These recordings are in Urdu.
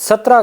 17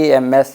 AMS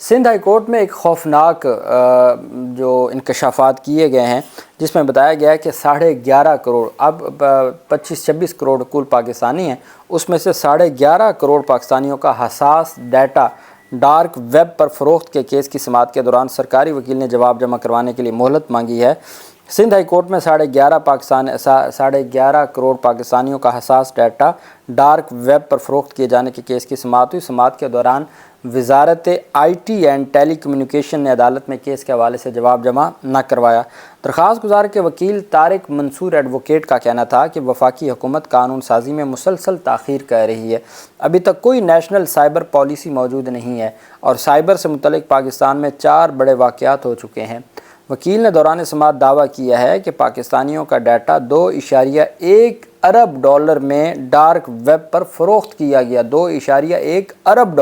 سندھ ہائی کورٹ میں ایک خوفناک جو انکشافات کیے گئے ہیں، جس میں بتایا گیا ہے کہ 11.5 کروڑ، اب 25-26 کروڑ کل پاکستانی ہیں، اس میں سے 11.5 کروڑ پاکستانیوں کا حساس ڈیٹا ڈارک ویب پر فروخت کے کیس کی سماعت کے دوران سرکاری وکیل نے جواب جمع کروانے کے لیے مہلت مانگی ہے۔ سندھ ہائی کورٹ میں 11.5 کروڑ پاکستانیوں کا حساس ڈیٹا ڈارک ویب پر فروخت کیے جانے کے کیس کی سماعت ہوئی۔ سماعت کے دوران وزارت I T and telecommunication نے عدالت میں کیس کے حوالے سے جواب جمع نہ کروایا۔ درخواست گزار کے وکیل طارق منصور ایڈوکیٹ کا کہنا تھا کہ وفاقی حکومت قانون سازی میں مسلسل تاخیر کر رہی ہے، ابھی تک کوئی نیشنل سائبر پالیسی موجود نہیں ہے اور سائبر سے متعلق پاکستان میں 4 بڑے واقعات ہو چکے ہیں۔ وکیل نے دوران سماعت دعویٰ کیا ہے کہ پاکستانیوں کا ڈیٹا $2.1 ارب میں ڈارک ویب پر فروخت کیا گیا۔ $2.1 ارب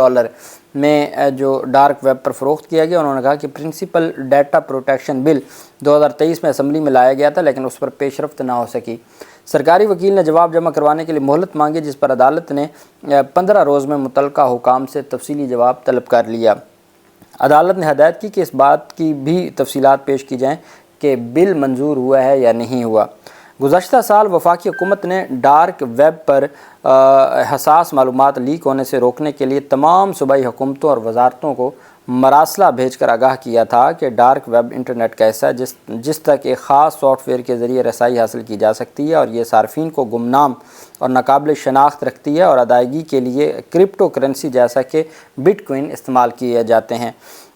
میں جو ڈارک ویب پر فروخت کیا گیا۔ انہوں نے کہا کہ پرنسپل ڈیٹا پروٹیکشن بل 2023 میں اسمبلی میں لایا گیا تھا، لیکن اس پر پیش رفت نہ ہو سکی۔ سرکاری وکیل نے جواب جمع کروانے کے لیے مہلت مانگی، جس پر عدالت نے 15 روز میں متعلقہ حکام سے تفصیلی جواب طلب کر لیا۔ عدالت نے ہدایت کی کہ اس بات کی بھی تفصیلات پیش کی جائیں کہ بل منظور ہوا ہے یا نہیں ہوا۔ گزشتہ سال وفاقی حکومت نے ڈارک ویب پر حساس معلومات لیک ہونے سے روکنے کے لیے تمام صوبائی حکومتوں اور وزارتوں کو مراسلہ بھیج کر آگاہ کیا تھا کہ ڈارک ویب انٹرنیٹ کا حصہ جس تک ایک خاص سافٹ ویئر کے ذریعے رسائی حاصل کی جا سکتی ہے اور یہ صارفین کو گمنام اور ناقابل شناخت رکھتی ہے اور ادائیگی کے لیے کرپٹو کرنسی جیسا کہ بٹ کوئن استعمال کیے جاتے ہیں۔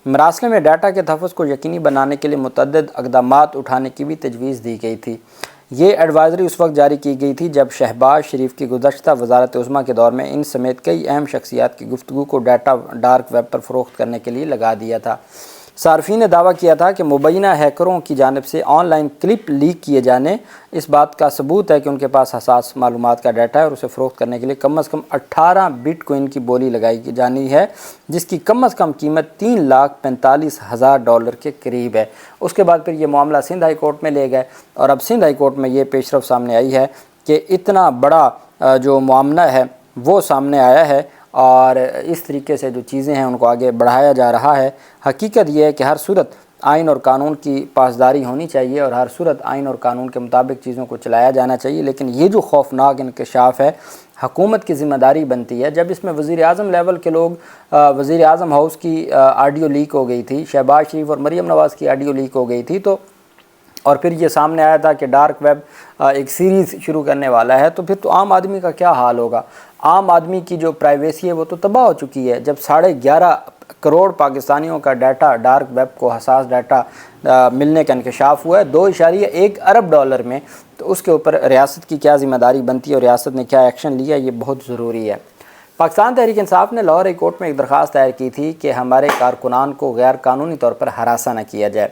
مراسلے میں ڈیٹا کے تحفظ کو یقینی بنانے کے لیے متعدد اقدامات اٹھانے کی بھی تجویز دی گئی تھی۔ یہ ایڈوائزری اس وقت جاری کی گئی تھی جب شہباز شریف کی گزشتہ وزارت عظمیٰ کے دور میں ان سمیت کئی اہم شخصیات کی گفتگو کو ڈیٹا ڈارک ویب پر فروخت کرنے کے لیے لگا دیا تھا۔ صارفین نے دعویٰ کیا تھا کہ مبینہ ہیکروں کی جانب سے آن لائن کلپ لیک کیے جانے اس بات کا ثبوت ہے کہ ان کے پاس حساس معلومات کا ڈیٹا ہے اور اسے فروخت کرنے کے لیے کم از کم 18 بٹ کوئن کی بولی لگائی جانی ہے، جس کی کم از کم قیمت $3,45,000 کے قریب ہے۔ اس کے بعد پھر یہ معاملہ سندھ ہائی کورٹ میں لے گئے اور اب سندھ ہائی کورٹ میں یہ پیش رفت سامنے آئی ہے کہ اتنا بڑا جو معاملہ ہے وہ سامنے آیا ہے اور اس طریقے سے جو چیزیں ہیں ان کو آگے بڑھایا جا رہا ہے۔ حقیقت یہ ہے کہ ہر صورت آئین اور قانون کی پاسداری ہونی چاہیے اور ہر صورت آئین اور قانون کے مطابق چیزوں کو چلایا جانا چاہیے، لیکن یہ جو خوفناک انکشاف ہے، حکومت کی ذمہ داری بنتی ہے۔ جب اس میں وزیر اعظم لیول کے لوگ، وزیر اعظم ہاؤس کی آڈیو لیک ہو گئی تھی، شہباز شریف اور مریم نواز کی آڈیو لیک ہو گئی تھی، تو اور پھر یہ سامنے آیا تھا کہ ڈارک ویب ایک سیریز شروع کرنے والا ہے، تو پھر تو عام آدمی کا کیا حال ہوگا؟ عام آدمی کی جو پرائیویسی ہے وہ تو تباہ ہو چکی ہے۔ جب 11.5 کروڑ پاکستانیوں کا ڈیٹا ڈارک ویب کو حساس ڈیٹا ملنے کا انکشاف ہوا ہے $2.1 ارب میں، تو اس کے اوپر ریاست کی کیا ذمہ داری بنتی ہے اور ریاست نے کیا ایکشن لیا، یہ بہت ضروری ہے۔ پاکستان تحریک انصاف نے لاہور ہائی کورٹ میں ایک درخواست دائر کی تھی کہ ہمارے کارکنان کو غیر قانونی طور پر ہراساں نہ کیا جائے۔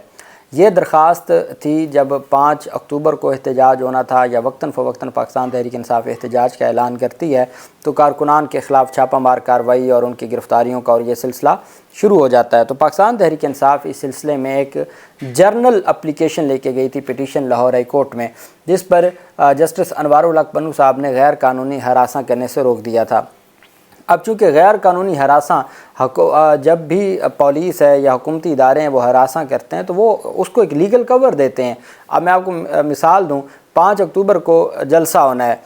یہ درخواست تھی جب 5 اکتوبر کو احتجاج ہونا تھا یا وقتاً فوقتاً پاکستان تحریک انصاف احتجاج کا اعلان کرتی ہے تو کارکنان کے خلاف چھاپہ مار کارروائی اور ان کی گرفتاریوں کا اور یہ سلسلہ شروع ہو جاتا ہے۔ تو پاکستان تحریک انصاف اس سلسلے میں ایک جرنل اپلیکیشن لے کے گئی تھی پٹیشن لاہور ہائی کورٹ میں، جس پر جسٹس انوار الحق پنو صاحب نے غیر قانونی ہراساں کرنے سے روک دیا تھا۔ اب چونکہ غیر قانونی ہراساں جب بھی پولیس ہے یا حکومتی ادارے ہیں وہ ہراساں کرتے ہیں تو وہ اس کو ایک لیگل کور دیتے ہیں۔ اب میں آپ کو مثال دوں، 5 اکتوبر کو جلسہ ہونا ہے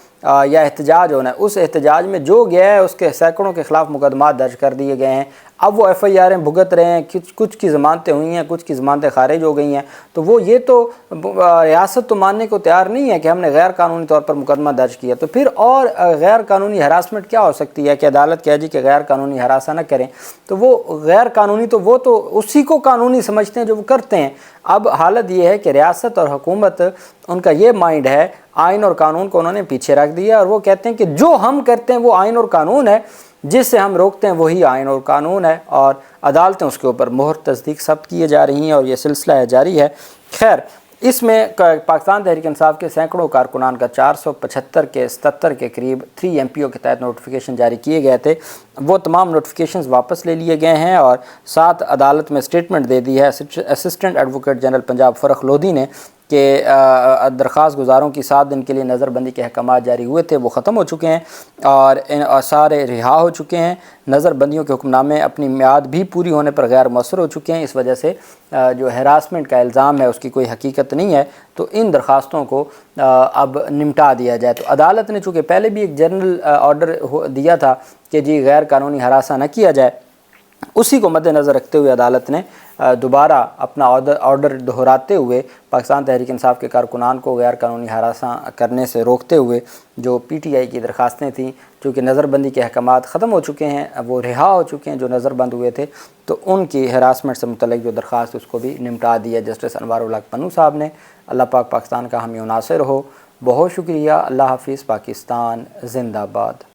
یا احتجاج ہونا ہے، اس احتجاج میں جو گیا ہے اس کے سینکڑوں کے خلاف مقدمات درج کر دیے گئے ہیں۔ اب وہ ایف آئی آریں بھگت رہے ہیں، کچھ کی ضمانتیں ہوئی ہیں، کچھ کی ضمانتیں خارج ہو گئی ہیں، تو وہ یہ تو ریاست تو ماننے کو تیار نہیں ہے کہ ہم نے غیر قانونی طور پر مقدمہ درج کیا، تو پھر اور غیر قانونی ہراسمنٹ کیا ہو سکتی ہے کہ عدالت کہے جی کہ غیر قانونی ہراساں نہ کریں، تو وہ غیر قانونی تو وہ تو اسی کو قانونی سمجھتے ہیں جو وہ کرتے ہیں۔ اب حالت یہ ہے کہ ریاست اور حکومت ان کا یہ مائنڈ ہے، آئین اور قانون کو انہوں نے پیچھے رکھ دیا اور وہ کہتے ہیں کہ جو ہم کرتے ہیں وہ آئین اور قانون ہے، جس سے ہم روکتے ہیں وہی آئین اور قانون ہے، اور عدالتیں اس کے اوپر مہر تصدیق ثبت کیے جا رہی ہیں اور یہ سلسلہ ہے جاری ہے۔ خیر، اس میں پاکستان تحریک انصاف کے سینکڑوں کارکنان کا 475 کے 77 کے قریب 3 MPO کے تحت نوٹیفیکیشن جاری کیے گئے تھے، وہ تمام نوٹیفیکیشنز واپس لے لیے گئے ہیں اور ساتھ عدالت میں سٹیٹمنٹ دے دی ہے assistant advocate general Punjab Farrukh Lodhi نے کہ درخواست گزاروں کی 7 دن کے لیے نظر بندی کے احکامات جاری ہوئے تھے وہ ختم ہو چکے ہیں اور سارے رہا ہو چکے ہیں۔ نظر بندیوں کے حکم نامے اپنی میعاد بھی پوری ہونے پر غیر مؤثر ہو چکے ہیں، اس وجہ سے جو ہراسمنٹ کا الزام ہے اس کی کوئی حقیقت نہیں ہے، تو ان درخواستوں کو اب نمٹا دیا جائے۔ تو عدالت نے چونکہ پہلے بھی ایک جنرل آرڈر دیا تھا کہ جی غیر قانونی ہراساں نہ کیا جائے، اسی کو مد نظر رکھتے ہوئے عدالت نے دوبارہ اپنا آرڈر دہراتے ہوئے پاکستان تحریک انصاف کے کارکنان کو غیر قانونی ہراساں کرنے سے روکتے ہوئے جو پی ٹی آئی کی درخواستیں تھیں، چونکہ نظر بندی کے احکامات ختم ہو چکے ہیں، وہ رہا ہو چکے ہیں جو نظر بند ہوئے تھے، تو ان کی ہراسمنٹ سے متعلق جو درخواست اس کو بھی نمٹا دیا جسٹس انوار الحق پنو صاحب نے۔ اللہ پاک پاکستان کا حامی و ناصر ہو۔ بہت شکریہ۔ اللہ حافظ۔ پاکستان زندہ باد۔